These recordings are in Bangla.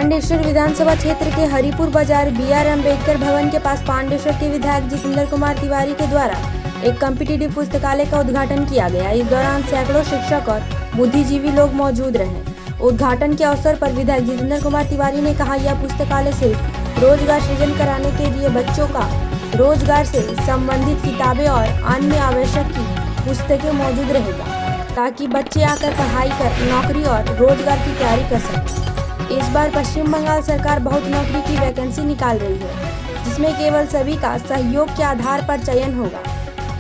पांडेश्वर विधानसभा क्षेत्र के हरिपुर बाजार BR अम्बेडकर भवन के पास पांडेश्वर के विधायक जितेंद्र कुमार तिवारी के द्वारा एक कॉम्पिटिटिव पुस्तकालय का उद्घाटन किया गया। इस दौरान सैकड़ों शिक्षक और बुद्धिजीवी लोग मौजूद रहे। उद्घाटन के अवसर पर विधायक जितेंद्र कुमार तिवारी ने कहा, यह पुस्तकालय सिर्फ रोजगार सृजन कराने के लिए बच्चों का रोजगार से संबंधित किताबें और अन्य आवश्यक की पुस्तकें मौजूद रहेगा, ताकि बच्चे आकर पढ़ाई कर नौकरी और रोजगार की तैयारी कर सकें। इस बार पश्चिम बंगाल सरकार बहुत नौकरी की वैकेंसी निकाल रही है, जिसमें केवल सभी का सहयोग के आधार पर चयन होगा।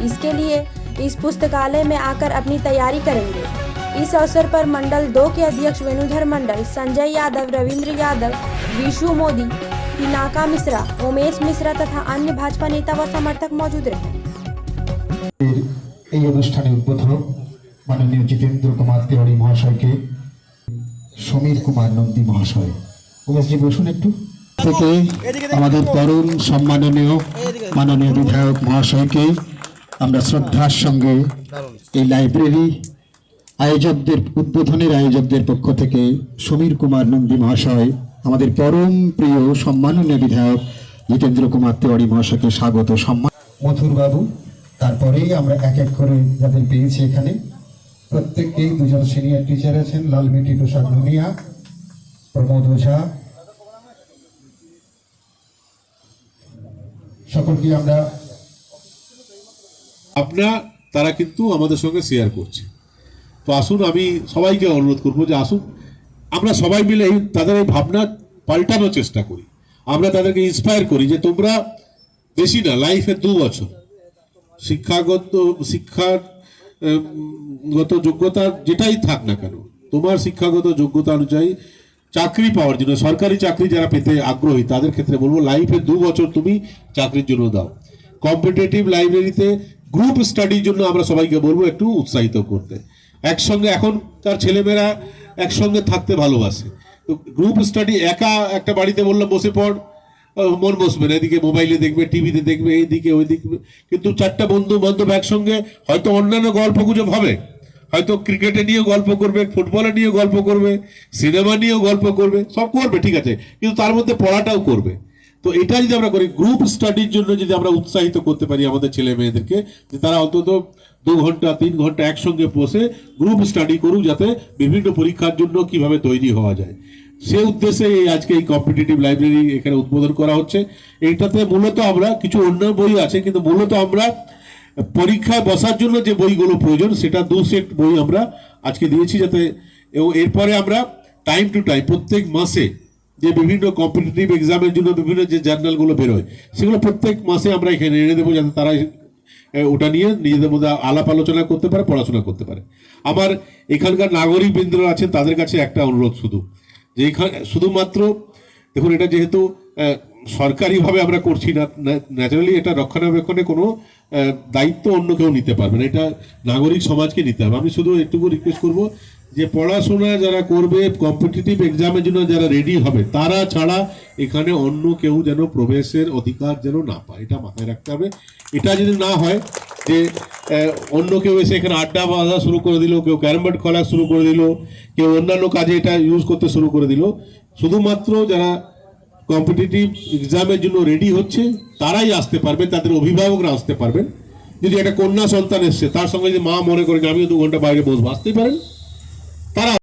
इसके लिए इस पुस्तकालय में आकर अपनी तैयारी करेंगे। इस अवसर पर मंडल 2 के अध्यक्ष वेणुधर मंडल, संजय यादव, रविंद्र यादव, विशु मोदी, पिनाका मिश्रा, उमेश मिश्रा तथा अन्य भाजपा नेता व समर्थक मौजूद रहे। এই অনুষ্ঠানে উদ্বোধক মাননীয় জিতেন্দ্র কুমার তিওয়ারি মহাশয়কে সমীর কুমার নন্দী মহাশয় উমেশজি বসুন একটু থেকে আমাদের তরুণ সম্মাননীয় মাননীয় বিধায়ক মহাশয়কে আমরা শ্রদ্ধার সঙ্গে এই লাইব্রেরি আয়োজকদের উদ্বোধনের আয়োজকদের পক্ষ থেকে সমীর কুমার নন্দী মহাশয় আমাদের পরম প্রিয় সম্মাননীয় বিধায়ক জিতেন্দ্র কুমার তিওয়ারি মহাশয়কে স্বাগত সম্মান। মথুর বাবু, তারপরেই আমরা এক এক করে যাদের পেয়েছি এখানে প্রত্যেককেই দুজন সিনিয়র টিচার আছেন, লালমিটি প্রসাদ ধুনিয়া, প্রমোদ ওঝা, সকলকে আমরা তারা কিন্তু আমাদের সঙ্গে শেয়ার করছে। তো আসুন, আমি সবাইকে অনুরোধ করবো যে আসুন আমরা সবাই মিলে তাদের এই ভাবনা পাল্টানোর চেষ্টা করি। আমরা তাদেরকে ইন্সপায়ার করি যে তোমরা বেশি না, লাইফে 2 বছর শিক্ষাগত যোগ্যতা যেটাই থাক না কেন, তোমার শিক্ষাগত যোগ্যতা অনুযায়ী চাকরি পাওয়ার জন্য, সরকারি চাকরি যারা পেতে আগ্রহী তাদের ক্ষেত্রে বলবো লাইফে 2 বছর তুমি চাকরির জন্য দাও। কম্পিটিটিভ লাইব্রেরিতে গ্রুপ স্টাডির জন্য আমরা সবাইকে বলবো একটু উৎসাহিত করতে। একসঙ্গে এখনকার ছেলেমেয়েরা একসঙ্গে থাকতে ভালোবাসে, তো গ্রুপ স্টাডি একা একটা বাড়িতে বললাম বসে পড়, মন বসবে না, এদিকে মোবাইলে দেখবে, টিভিতে দেখবে, এইদিকে ওই দিকে। কিন্তু 4টা বন্ধু বান্ধব একসঙ্গে হয়তো অন্যান্য গল্প গুজব হবে, হয়তো ক্রিকেটে নিয়েও গল্প করবে, ফুটবলে নিয়েও গল্প করবে, সিনেমা নিয়েও গল্প করবে, সব করবে, ঠিক আছে, কিন্তু তার মধ্যে পড়াটাও করবে। তো এটা যদি আমরা করি, গ্রুপ স্টাডির জন্য যদি আমরা উৎসাহিত করতে পারি আমাদের ছেলে মেয়েদেরকে, যে তারা অন্তত 2 ঘন্টা 3 ঘন্টা একসঙ্গে বসে গ্রুপ স্টাডি করুক, যাতে বিভিন্ন পরীক্ষার জন্য কিভাবে তৈরি হওয়া যায়, সে উদ্দেশ্যে আজকে এই কম্পিটিটিভ লাইব্রেরি এখানে উদ্বোধন করা হচ্ছে। এইটাতে মূলত আমরা কিছু অন্য বই আছে, কিন্তু মূলত আমরা পরীক্ষায় বসার জন্য যে বইগুলো প্রয়োজন সেটা 2 সেট বই আমরা আজকে দিয়েছি, যাতে এরপরে আমরা টাইম টু টাইম প্রত্যেক মাসে যে বিভিন্ন কম্পিটিটিভ এক্সামের জন্য বিভিন্ন যে জার্নালগুলো বেরোয় সেগুলো প্রত্যেক মাসে আমরা এখানে এনে দেবো, যাতে তারা ওটা নিয়ে নিজেদের মধ্যে আলাপ আলোচনা করতে পারে, পড়াশোনা করতে পারে। আমার এখানকার নাগরিক বৃন্দরা আছেন, তাদের কাছে একটা অনুরোধ শুধু, যে এখানে শুধুমাত্র দেখুন, এটা যেহেতু সরকারিভাবে আমরা করছি না, ন্যাচারালি এটা রক্ষণাবেক্ষণে কোনো দায়িত্ব অন্য কেউ নিতে পারবে না, এটা নাগরিক সমাজকে নিতে হবে। আমি শুধু একটুকু রিকোয়েস্ট করবো যে পড়াশোনা যারা করবে, কম্পিটিটিভ এক্সামের জন্য যারা রেডি হবে, তারা ছাড়া এখানে অন্য কেউ যেন প্রবেশের অধিকার যেন না পায়, এটা মাথায় রাখতে হবে। এটা যদি না হয় যে অন্য কেউ এসে এখানে আড্ডা বাঁধা শুরু করে দিল, কেউ ক্যারাম বোর্ড খেলা শুরু করে দিল, কেউ অন্যান্য কাজে এটা ইউজ করতে শুরু করে দিল, শুধুমাত্র যারা কম্পিটিটিভ এক্সামের জন্য রেডি হচ্ছে তারাই আসতে পারবেন, তাদের অভিভাবকরা আসতে পারবেন। যদি একটা কন্যা সন্তান এসছে, তার সঙ্গে যদি মা মনে করেন আমিও 2 ঘন্টা বাইরে বসবো, আসতেই পারেন।